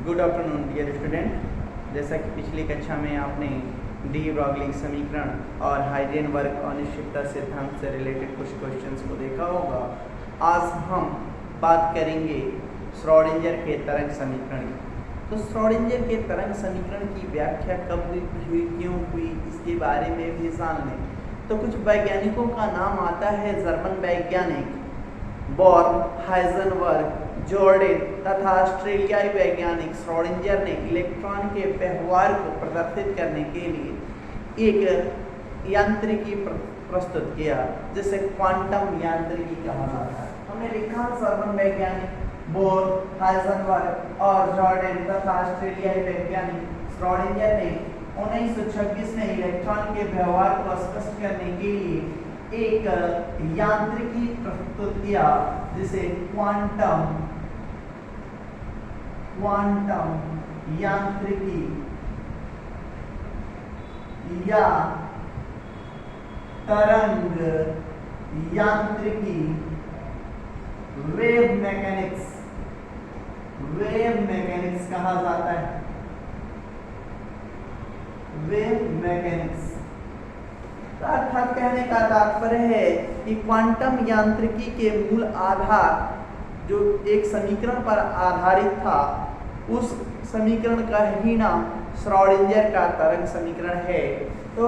Good afternoon dear student. जैसा कि पिछली कक्षा में आपने डी ब्रॉगली समीकरण और हाइड्रोजन वर्क अनिश्चितता सिद्धांत से रिलेटेड कुछ क्वेश्चंस को देखा होगा। आज हम बात करेंगे श्रोडिंगर के तरंग समीकरण की। तो श्रोडिंगर के तरंग समीकरण की व्याख्या कब हुई, क्यों हुई, इसके बारे में भी जान लें। तो कुछ वैज्ञानिकों का नाम आता है जर्मन वैज्ञानिक बॉर्न, हाइजेनबर्ग, जॉर्डन तथा ऑस्ट्रेलियाई वैज्ञानिक श्रोडिंगर ने इलेक्ट्रॉन के व्यवहार को प्रदर्शित करने के लिए एक यांत्रिकी प्रस्तुत किया जिसे क्वांटम यांत्रिकी कहा जाता है। हमने लिखा जर्मन वैज्ञानिक बॉर्न, हाइजेनबर्ग और जॉर्डन तथा ऑस्ट्रेलियाई वैज्ञानिक श्रोडिंगर ने 1926 में इलेक्ट्रॉन के व्यवहार को स्पष्ट करने के लिए एक यांत्रिकी प्रस्तुत किया जिसे क्वांटम यांत्रिकी या तरंग यांत्रिकी वेव मैकेनिक्स कहा जाता है। वेव मैकेनिक्स अर्थात कहने का तात्पर्य है कि क्वांटम यांत्रिकी के मूल आधार जो एक समीकरण पर आधारित था, उस समीकरण का ही नाम श्रोडिंगर का तरंग समीकरण है। तो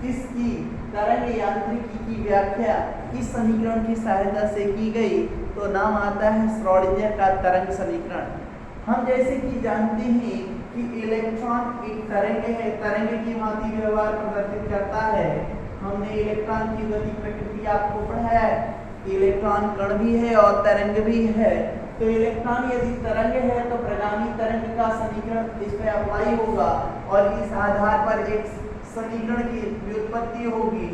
इसकी तरंग यांत्रिकी की व्याख्या इस समीकरण की सहायता से की गई, तो नाम आता है श्रोडिंगर का तरंग समीकरण। हम जैसे कि जानते हैं कि इलेक्ट्रॉन एक तरंग है, तरंग की भांति व्यवहार प्रदर्शित करता है। हमने इलेक्ट्रॉन की गति प्रकृति आपको पढ़ाया है। इलेक्ट्रॉन कण भी है और तरंग भी है। तो इलेक्ट्रॉन यदि तरंग है तो प्रगामी तरंग का समीकरण इस पर अप्लाई होगा और इस आधार पर एक समीकरण की व्युत्पत्ति होगी।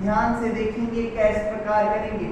ध्यान से देखेंगे कैस प्रकार करेंगे।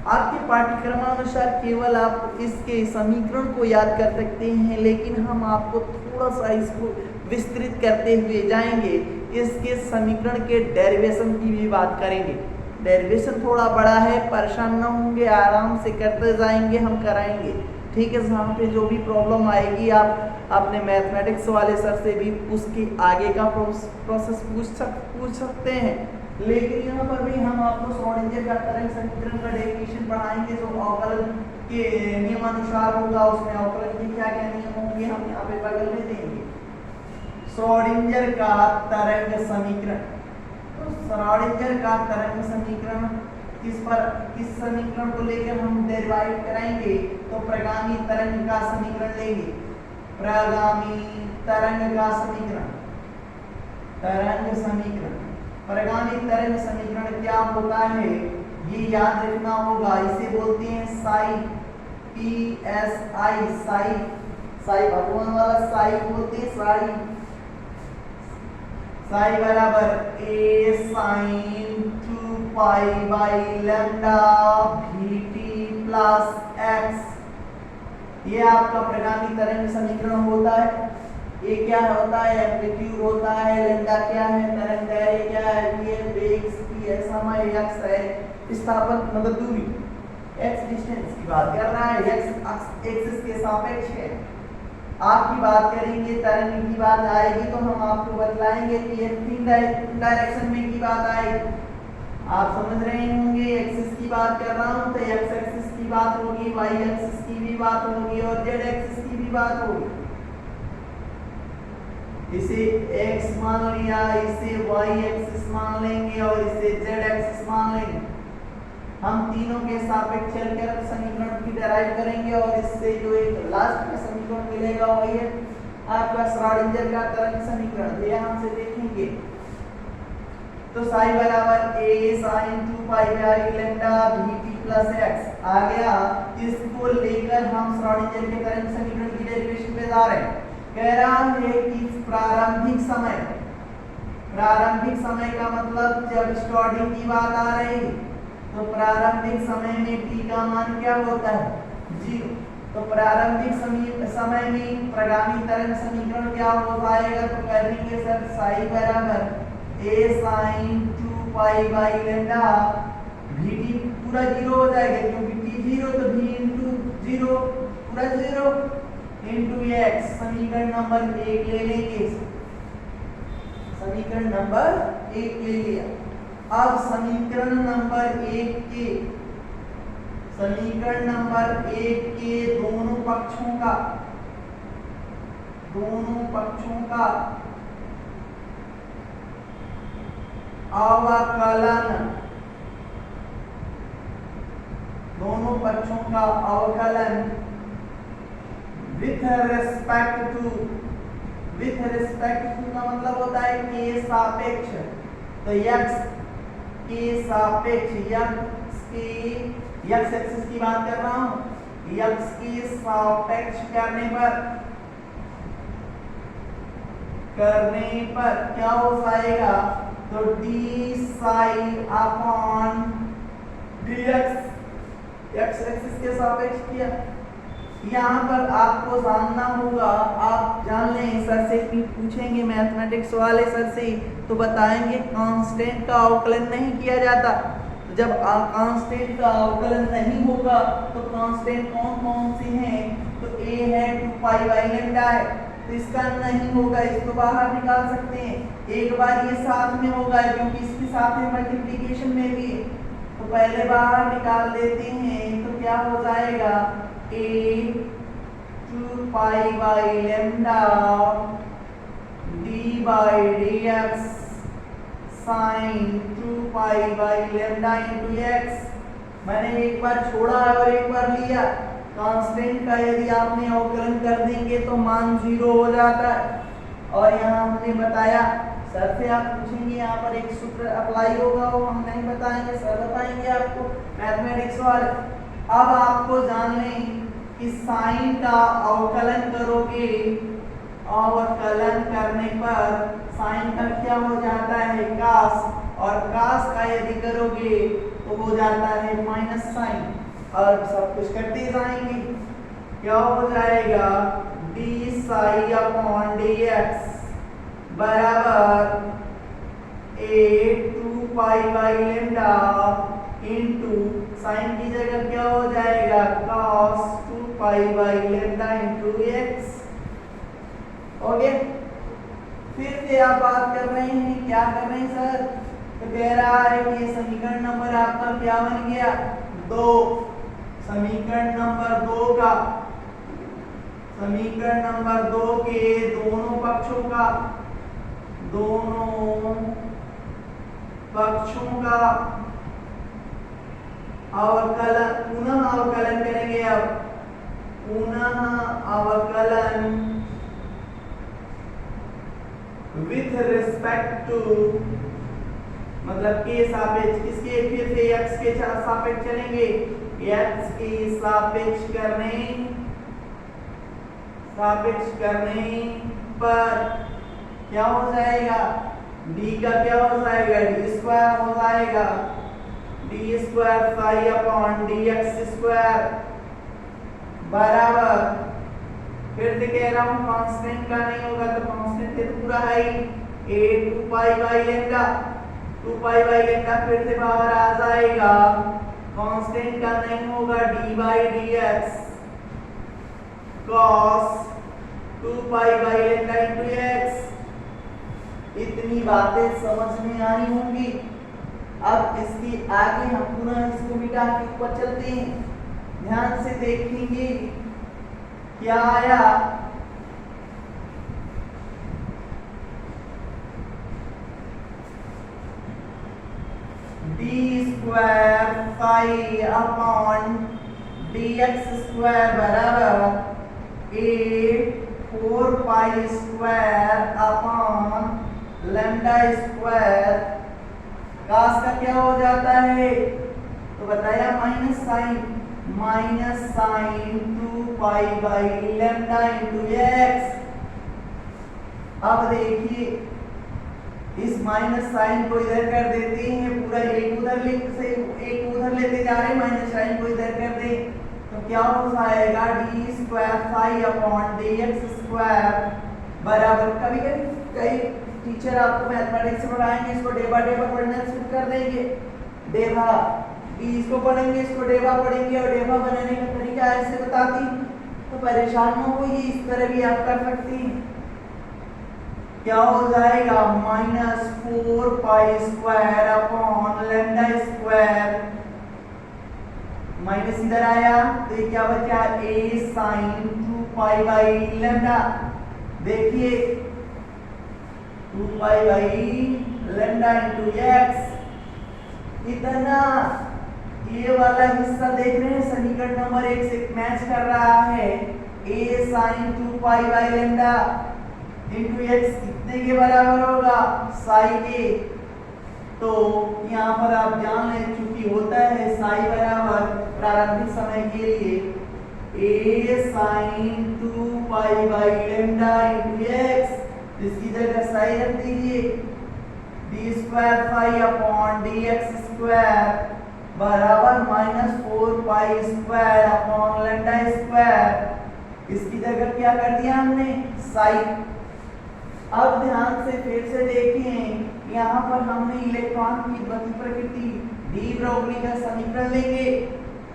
आपके पाठ्यक्रमानुसार केवल आप इसके समीकरण को याद कर सकते हैं, लेकिन हम आपको थोड़ा सा इसको विस्तृत करते हुए जाएंगे। इसके समीकरण के डेरिवेशन की भी बात करेंगे। डेरिवेशन थोड़ा बड़ा है, परेशान न होंगे, आराम से करते जाएंगे, हम कराएंगे। ठीक है, जहाँ पे जो भी प्रॉब्लम आएगी आप अपने मैथमेटिक्स वाले सर से भी उसके आगे का प्रोसेस पूछ सकते हैं। लेकिन यहाँ पर भी हम आपको श्रोडिंगर का तरंग समीकरण का डेफिनेशन पढ़ाएंगे जो अवकलन के नियमानुसार होगा। उसमें अवकलन के क्या क्या नियम होंगे हम यहाँ पे बगल में देंगे। श्रोडिंगर का तरंग समीकरण। तो श्रोडिंगर का तरंग समीकरण किस समीकरण को लेकर हम डेरिवेट कराएंगे, तो प्रगामी तरंग का समीकरण लेंगे। प्रगामी तरंग का समीकरण, प्रगामी तरंग समीकरण क्या होता है ये याद रखना होगा। इसे बोलते हैं साई, PSI, साई भगवान वाला साई बोलते हैं। साई बराबर A sin 2 pi by lambda VT plus x। ये आपका प्रगामी तरंग समीकरण होता है। ये क्या होता है? एम्पलीट्यूड होता है। लैम्डा क्या है? तरंग दैर्घ्य क्या है? ये वेग की समय x है, विस्थापन मतलब दूरी, x डिस्टेंस की बात कर रहा है, x एक्सिस के सापेक्ष है। आपकी बात करेंगे, तरंग की बात आएगी तो हम आपको बतलाएंगे कि ये 3 डायरेक्शन में की बात आएगी। आप समझ रहे होंगे, एक्सिस की बात कर रहा हूँ तो x एक्सिस की बात होगी, y एक्सिस की भी बात होगी और z एक्सिस की भी बात होगी। इसे x मान लिया, इसे y एक्सिस मान लेंगे और इसे z एक्सिस मान लेंगे। हम तीनों के सापेक्ष चलकर समीकरण की डेराइव करेंगे और इससे जो एक लास्ट का समीकरण मिलेगा वही है आपका श्रोडिंगर का तरंग समीकरण। ध्यान से देखेंगे तो साई बराबर A sin 2 pi by lambda VT plus x आ गया। इसको लेकर हम श्रोडिंगर के तरंग समीकरण की डेरिवेशन पे जा रहे हैं। कह रहा है कि प्रारंभिक समय का मतलब जब स्टार्टिंग की बात आ रही तो प्रारंभिक समय में t का मान क्या होता है? 0। तो प्रारंभिक समय में प्रगामी तरंग समीकरण क्या हो जाएगा? तो करेंगे सर साई बराबर A sin 2 pi by lambda VT पूरा 0 हो जाएगा, क्योंकि T 0 तो V into 0 पूरा 0 इंटू एक्स। समीकरण नंबर 1 ले लेंगे, समीकरण नंबर 1 ले लिया। अब समीकरण नंबर 1 के दोनों पक्षों का अवकलन विथ रिस्पेक्ट टू का मतलब होता है के सापेक्ष। तो x के सापेक्ष, x एक्सिस की बात कर रहा हूं, x के सापेक्ष करने पर क्या हो जाएगा? तो D psi upon dx, x axis के सापेक्ष किया। यहाँ पर आपको जानना होगा, आप जान लें, सर से पूछेंगे मैथमेटिक्स वाले सर से तो बताएंगे कांस्टेंट का अवकलन नहीं किया जाता। तो जब कांस्टेंट का अवकलन नहीं होगा तो कांस्टेंट कौन कौन से हैं? तो a है 2 पाई बाई लैम्डा है, तो इसका नहीं होगा, इसको बाहर निकाल सकते हैं। एक बार ये साथ में होगा क्योंकि इसके साथ में मल्टीप्लिकेशन में भी है, तो पहले बाहर निकाल देते हैं। तो क्या हो जाएगा? a 2 pi by lambda d by dx sine 2 pi by lambda into x। मैंने एक बार छोड़ा और एक बार लिया। कांस्टेंट का यदि आपने अवकलन कर देंगे तो मान 0 हो जाता है। और यहाँ हमने बताया, सर से आप पूछेंगे, यहाँ पर एक सूत्र अप्लाई होगा, वो हम नहीं बताएंगे, सर बताएंगे आपको मैथमेटिक्स वाले। अब आपको जान लें कि साइन का अवकलन करोगे, अवकलन करने पर साइन का क्या हो जाता है? कास, और कास का यदि करोगे तो हो जाता है माइनस साइन। और सब कुछ करते जाएंगे, क्या हो जाएगा? D psi upon D x बराबर a 2 pi by lambda into sine की जगह क्या हो जाएगा? cos 2 pi by lambda into x. हो गया। फिर से आप बात कर रहे हैं, क्या कर रहे हैं सर? तो कह रहा है कि ये समीकरण नंबर आपका क्या बन गया? 2। समीकरण नंबर 2 का, समीकरण नंबर 2 के दोनों पक्षों का अवकलन, पुनः अवकलन करेंगे। अब पुनः अवकलन विथ रिस्पेक्ट टू, मतलब के सापेक्ष, किसके? फिर से x के सापेक्ष चलेंगे। x के सापेक्ष करने पर क्या हो जाएगा? d का क्या हो जाएगा? d स्क्वायर हो जाएगा, d square psi upon dx square बराबर, फिर से कह रहा हूँ कांस्टेंट का नहीं होगा तो कांस्टेंट है तो पूरा है ही a 2 pi by lambda, 2 pi by lambda फिर से बाहर आ जाएगा। कांस्टेंट का नहीं होगा d by dx cos 2 pi by lambda into x। इतनी बातें समझ में आई होंगी। अब इसकी आगे हम पुनः इसको मिटा के ऊपर चलते हैं, ध्यान से देखेंगे क्या आया। d square phi upon dx square बराबर a 4 pi square upon lambda square. Cos का क्या हो जाता है? तो बताया minus sine 2 pi by lambda into x. अब देखिए इस माइनस साइन को इधर कर देते हैं, पूरा एक उधर लेते जा रहे हैं, माइनस साइन को इधर कर दे तो क्या हो जाएगा? D square phi upon dx square बराबर, कई टीचर आपको मैथमेटिक्स से पढ़ाएंगे, इसको डेवा पढ़ना शुरू कर देंगे। इसको पढ़ेंगे, इसको डेवा पढ़ेंगे और डेवा बनाने का तरीका ऐसे बताती तो परेशान न होइए, इस तरह भी आप कर सकते हैं। क्या हो जाएगा, -4 पाई² अपॉन लैम्डा स्क्वायर, माइनस इधर आया तो ये क्या बचा, a sin 2 pi by lambda. देखिए 2 pi by lambda into x, इतना ये वाला हिस्सा देख रहे हैं समीकरण नंबर 1 से मैच कर रहा है। a sin 2 pi by lambda into x कितने के बराबर होगा, साई के। तो यहाँ पर आप जान लें चूंकि होता है साई बराबर प्रारंभिक समय के लिए a sin 2 pi by lambda into x, इसकी जगह साई रख दीजिए, d square phi upon dx square बराबर -4 pi square upon lambda square, इसकी जगह क्या कर दिया हमने, साई। अब ध्यान से फिर से देखें, यहाँ पर हमने इलेक्ट्रॉन की गति प्रकृति डी ब्रोगली का समीकरण लेंगे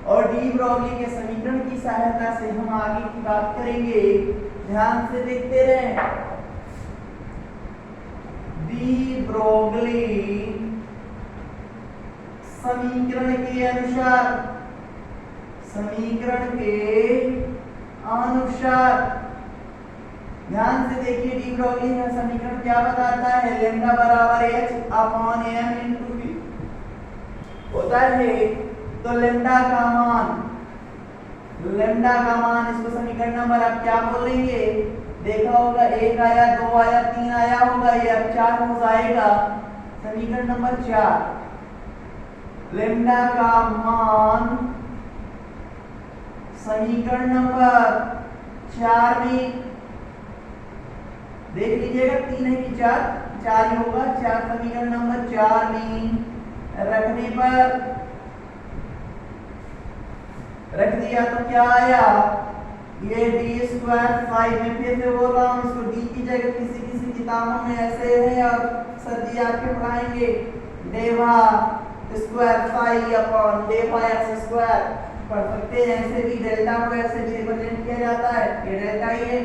और डी ब्रोगली के समीकरण की सहायता से हम आगे की बात करेंगे। ध्यान से देखते रहें। डी ब्रोगली समीकरण के अनुसार, ध्यान से देखिए डी ब्रोगली का समीकरण क्या बताता है, लैम्डा बराबर h upon m into v होता है। तो लैम्डा का मान इसको समीकरण नंबर आप क्या बोलेंगे, देखा होगा 1 आया, 2 आया, 3 आया होगा, ये अब 4 हो जाएगा, समीकरण नंबर 4। लैम्डा का मान समीकरण नंबर 4 में देख लीजिएगा, 3 है कि 4 ही होगा, 4 समीकरण नंबर 4 में रखने पर रख दिया तो क्या आया, ये डी स्क्वायर 5 में फिर से बोल रहा हूँ, इसको डी की जगह किसी किताबों में ऐसे है और सर जी आपके पढ़ाएंगे डेवा स्क्वायर 5 अपॉन डेवा एक्स स्क्वायर पढ़ सकते हैं। ऐसे भी डेल्टा को ऐसे भी रिप्रेजेंट किया जाता है, ये डेल्टा ही है,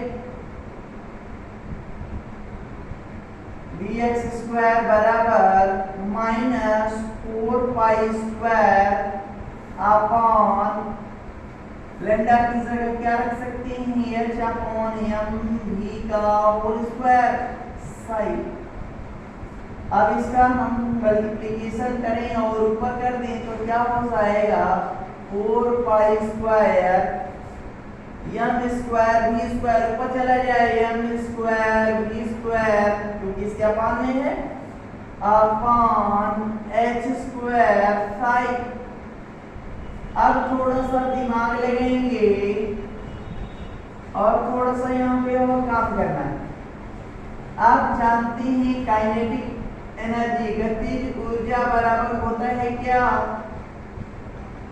dx स्क्वायर बराबर -4 पाई स्क्वायर अपॉन लैम्डा की जगह क्या रख सकते हैं, h अपॉन m v का होल स्क्वायर साई। अब इसका हम मल्टीप्लिकेशन करें और ऊपर कर दें तो क्या हो जाएगा, 4 pi square m square v square ऊपर चला जाए, m स्क्वायर v स्क्वायर क्योंकि इसके अपान में है अपॉन h स्क्वायर साई। अब थोड़ा सा दिमाग लगाएंगे और थोड़ा सा यहाँ पे और काम करना है। आप जानते हैं काइनेटिक एनर्जी, गतिज ऊर्जा बराबर होता है क्या,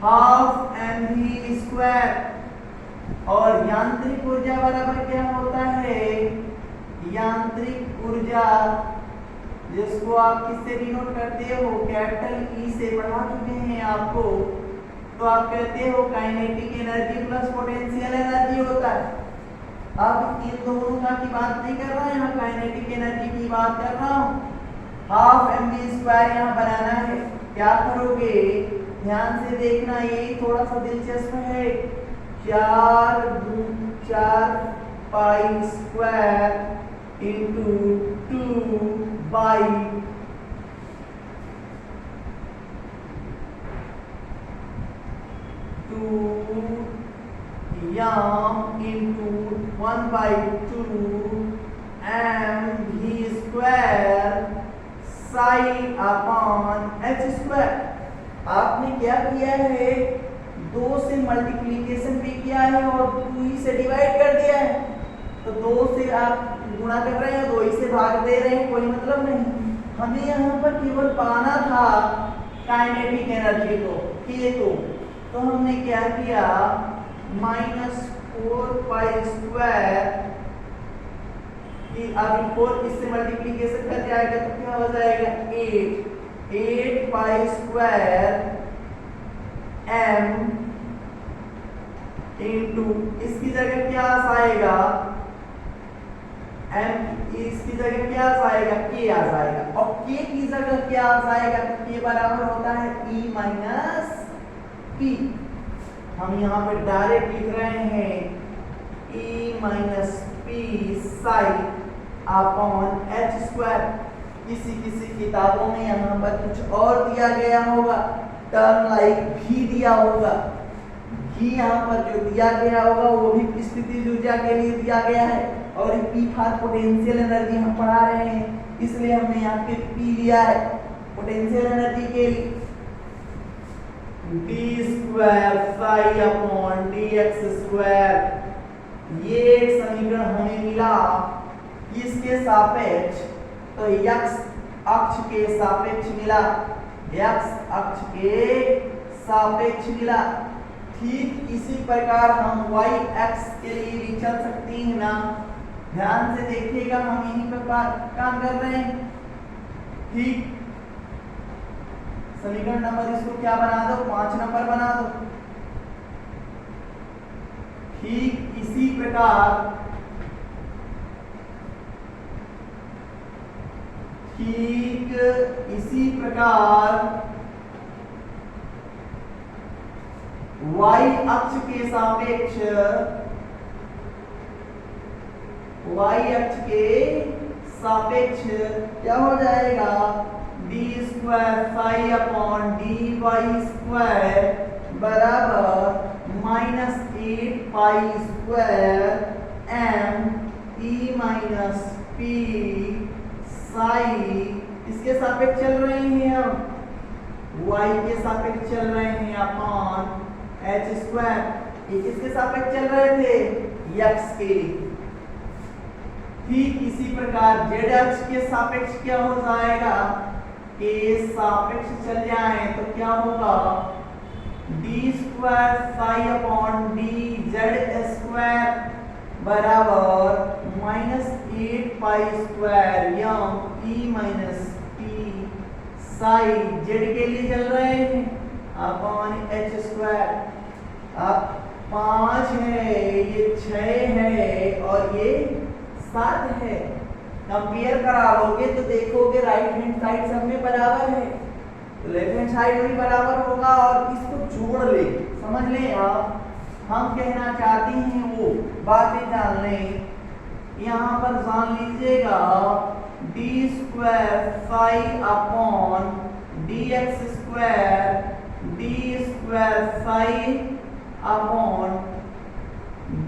हाफ mv स्क्वायर, और यांत्रिक ऊर्जा बराबर क्या होता है, यांत्रिक ऊर्जा जिसको आप किससे डिनोट करते हो, कैपिटल ई से पढ़ा चुके हैं आपको, तो आप कहते हो kinetic energy plus potential energy होता है। अब इन दोनों का की बात नहीं कर रहा है, यहाँ काइनेटिक एनर्जी की बात कर रहा हूँ। हाफ mv स्क्वायर यहाँ बनाना है, क्या करोगे, ध्यान से देखना, ये थोड़ा सा दिलचस्प है। 4 pi square into 2 by 2 M into 1/2 mv square psi upon h square. आपने क्या किया है, 2 से मल्टीप्लिकेशन भी किया है और 2 ही से डिवाइड कर दिया है, तो 2 से आप गुणा कर रहे हैं, 2 ही से भाग दे रहे हैं, कोई मतलब नहीं। हमें यहाँ पर केवल पाना था काइनेटिक एनर्जी को, के तो हमने क्या किया, -4 पाई स्क्वायर की, अब 4 इससे मल्टीप्लिकेशन कर जाएगा तो क्या हो जाएगा, 8 पाई स्क्वायर m इनटू इसकी जगह क्या आएगा m, इसकी जगह क्या आएगा k आ जाएगा और k की जगह क्या आ जाएगा तो k बराबर होता है e माइनस p। हम यहाँ पे डायरेक्ट लिख रहे हैं e minus p Sai upon h square. किसी किसी किताबों में यहाँ पर कुछ और दिया गया होगा, टर्म लाइक भी दिया होगा। भी यहाँ पर जो दिया गया होगा वो भी स्थितिज ऊर्जा के लिए दिया गया है और P फॉर पोटेंशियल एनर्जी हम पढ़ा रहे हैं, इसलिए हमने यहाँ पे P लिया है पोटेंशियल एनर्जी के लिए। d square psi upon dx square. ये एक समीकरण हमें मिला किसके सापेक्ष, तो x अक्ष के सापेक्ष मिला, x अक्ष के सापेक्ष मिला। ठीक इसी प्रकार हम y x के लिए भी चल सकते हैं ना। ध्यान से देखिएगा, हम यहीं पर काम कर रहे हैं। ठीक, समीकरण नंबर इसको क्या बना दो, 5 नंबर बना दो। ठीक इसी प्रकार y अक्ष के सापेक्ष, y अक्ष के सापेक्ष क्या हो जाएगा, d square phi upon dy square बराबर -8 पाई square m e minus p psi. इसके सापेक्ष चल रहे हैं हम, y के सापेक्ष चल रहे हैं अपॉन h स्क्वायर। ये किसके सापेक्ष चल रहे थे, x के। ठीक इसी प्रकार z अक्ष के सापेक्ष क्या हो जाएगा, के सापेक्ष चल जाए तो क्या होगा, d square phi upon d z square बराबर -8 पाई square M e minus p psi. z के लिए चल रहे हैं अपॉन h स्क्वायर। अब 5 है, ये 6 है और ये 7 है। कंपेयर करा लोगे तो देखोगे राइट हैंड साइड सब में बराबर है, तो लेफ्ट हैंड साइड भी बराबर होगा और इसको जोड़ ले, समझ ले आप। हम कहना चाहते हैं वो बातें जान लें। यहाँ पर जान लीजिएगा d square phi upon dx square, d square phi upon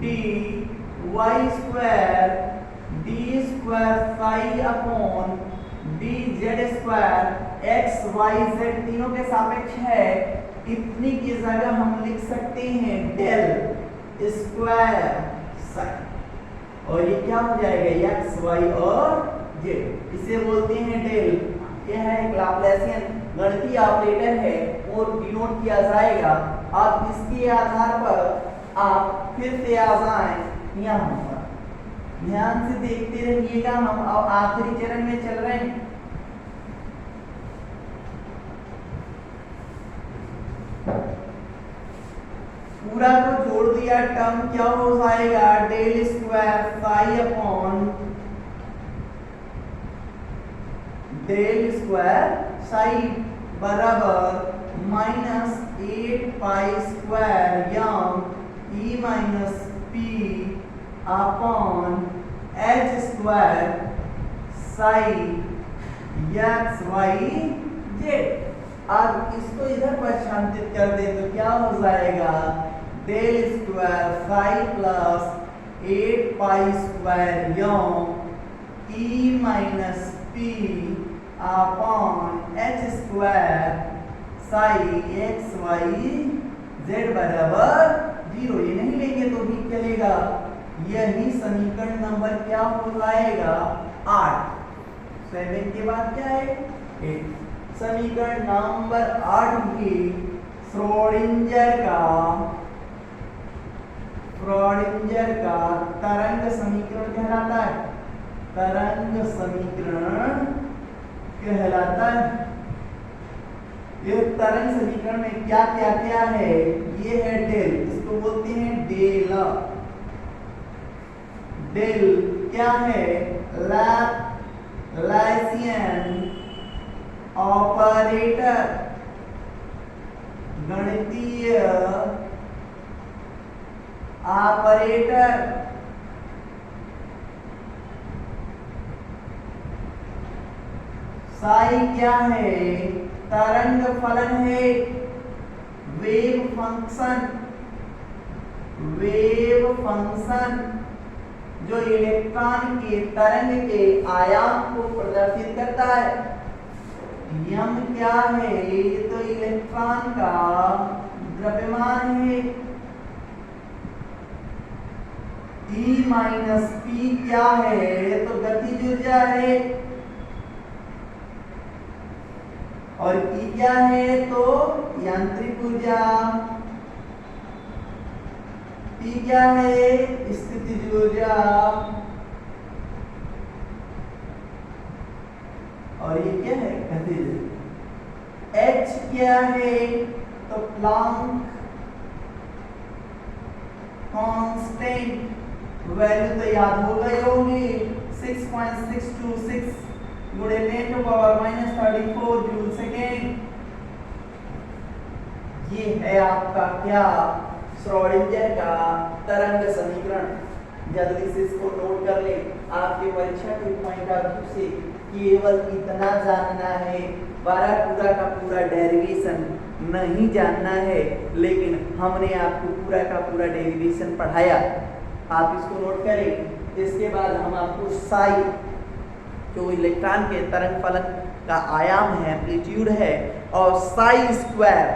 dy square, d square phi upon dz square, x y z तीनों के सापेक्ष है। इतनी की जगह हम लिख सकते हैं डेल स्क्वायर साइन, और ये क्या हो जाएगा, x y और z, इसे बोलते हैं डेल। यह है एक लाप्लासियन गणितीय ऑपरेटर है और डिनोट किया जाएगा। अब इसके आधार पर आप फिर से आ जाएं यहाँ पर, ध्यान से देखते रहिएगा। हम अब आखिरी चरण में चल रहे हैं। पूरा को जोड़ दिया, टर्म क्या हो जाएगा, del square phi upon del square psi बराबर -8 पाई square M e minus p upon h square psi x y z। अब इसको इधर पक्षांतरित कर दे तो क्या हो जाएगा, डेल स्क्वायर फाई प्लस 8 पाई square M e minus p upon h square psi x y z बराबर 0। ये नहीं लेंगे तो भी चलेगा। यही समीकरण नंबर क्या हो जाएगा, 8। 7 के बाद क्या है, 8। समीकरण नंबर 8 भी श्रोडिंगर का तरंग समीकरण कहलाता है। तरंग समीकरण कहलाता है। यह तरंग समीकरण में क्या क्या क्या है, ये है डेल, इसको बोलते हैं डेल डेल क्या है? लैप्लासियन ऑपरेटर, गणितीय ऑपरेटर। साई क्या है? तरंग फलन है, वेव फंक्शन। वेव फंक्शन जो इलेक्ट्रॉन के तरंग के आयाम को प्रदर्शित करता है। यम क्या है? ये तो इलेक्ट्रॉन का द्रव्यमान है। E माइनस पी क्या है? तो गतिज ऊर्जा है। और E क्या है? तो यांत्रिक ऊर्जा। P क्या है? स्थितिज ऊर्जा। और ये क्या है? गतिज। H क्या है? तो प्लांक कांस्टेंट। वैल्यू तो याद हो गई होगी, 6.626 गुणे 10⁻⁻34 जूल सेकेंड। ये है आपका क्या? श्रोडिंगर का तरंग समीकरण। जल्दी से इसको नोट कर ले। आपके परीक्षा के पॉइंट ऑफ व्यू से केवल इतना जानना है, पूरा का पूरा डेरिवेशन नहीं जानना है, लेकिन हमने आपको पूरा का पूरा डेरिवेशन पढ़ाया। आप इसको नोट करें। इसके बाद हम आपको साई जो इलेक्ट्रॉन के तरंग फलन का आयाम है, एम्पलीट्यूड है, और साई स्क्वायर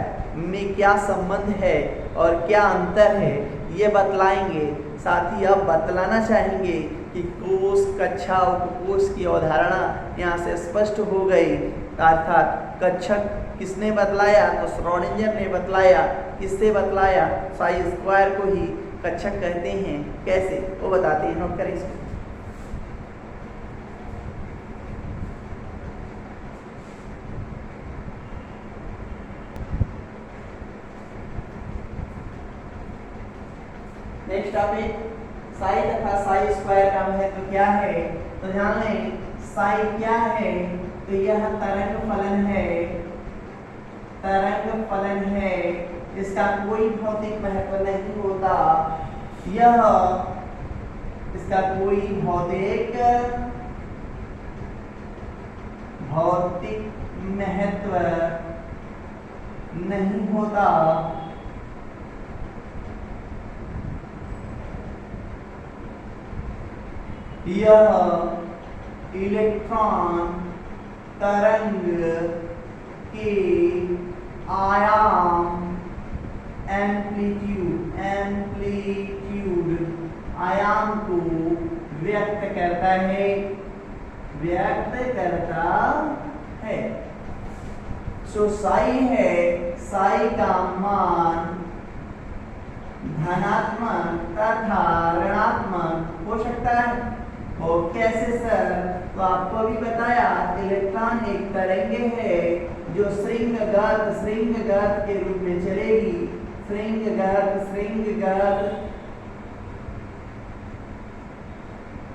में क्या संबंध है और क्या अंतर है, ये बतलाएंगे। साथ ही अब बतलाना चाहेंगे कि कोश, कक्षा, उपकोश की अवधारणा यहाँ से स्पष्ट हो गई। अर्थात कक्षक किसने बतलाया? तो श्रोडिंगर ने बतलाया। किससे बतलाया? साई स्क्वायर को ही कक्षक कहते हैं। कैसे वो बताते हैं, नोट करें इसको। नेक्स्ट टॉपिक, साई तथा साई स्क्वायर का महत्व क्या है? तो ध्यान लें, साई क्या है? तो यह तरंग फलन है। तरंग फलन है, इसका कोई भौतिक महत्व नहीं होता। यह इसका कोई भौतिक महत्व नहीं होता। यह इलेक्ट्रॉन तरंग के आयाम, एम्पलीट्यूड आयाम को व्यक्त करता है। सो साई है, साई का मान धनात्मक तथा ऋणात्मक हो सकता है। और कैसे सर? तो आपको भी बताया, इलेक्ट्रॉन एक तरंग है जो श्रृंगगत के रूप में चलेगी। श्रृंगगत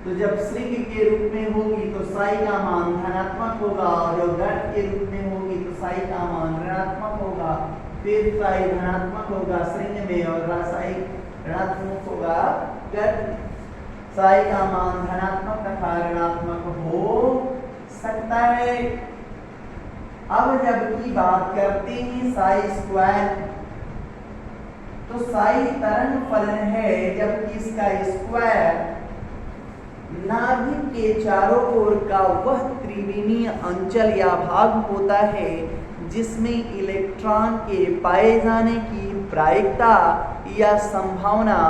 तो जब श्रृंग के रूप में होगी तो साई का मान धनात्मक होगा, और जब गत के रूप में होगी तो साई का मान ऋणात्मक होगा। फिर साई धनात्मक होगा श्रृंग में और साई ऋणात्मक होगा गत। साई का मान धनात्मक तथा ऋणात्मक हो सकता है। अब जब की बात करते हैं साई स्क्वायर, तो साई तरंग फलन है, जबकि इसका स्क्वायर नाभिक के चारों ओर का वह त्रिविमीय अंचल या भाग होता है जिसमें इलेक्ट्रॉन के पाए जाने की प्रायिकता या संभावना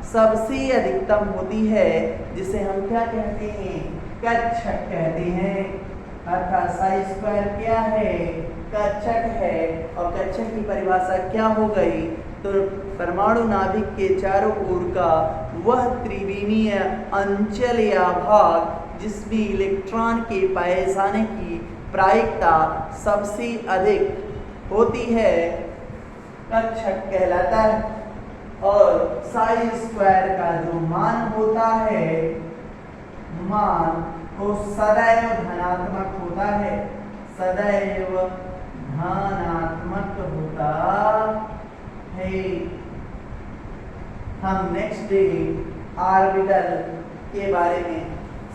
सबसे अधिकतम होती है, जिसे हम क्या कहते हैं? कक्षक कहते हैं। अर्थात साई स्क्वायर क्या है? कक्षक है। और कक्षक की परिभाषा क्या हो गई? तो परमाणु नाभिक के चारों ओर का वह त्रिविमीय अंचल या भाग जिसमें इलेक्ट्रॉन के पाए जाने की प्रायिकता सबसे अधिक होती है, कक्षक कहलाता है। और साई स्क्वायर का जो मान होता है, मान वो सदैव धनात्मक होता है, सदैव धनात्मक होता है। हम नेक्स्ट डे ऑर्बिटल के बारे में,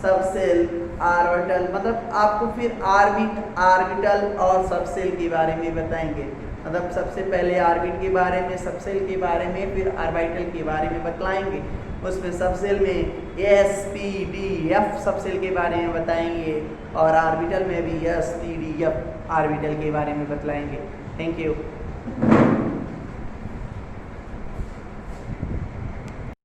सबसेल ऑर्बिटल मतलब आपको फिर ऑर्बिटल और सबसेल के बारे में बताएंगे। मतलब सबसे पहले ऑर्बिट के बारे में, सबसेल के बारे में, फिर ऑर्बिटल के बारे में बतलाएंगे। उसमें सबसेल में S P D F subshell के बारे में बताएंगे और ऑर्बिटल में भी S P D F orbital के बारे में बतलाएंगे। Thank you.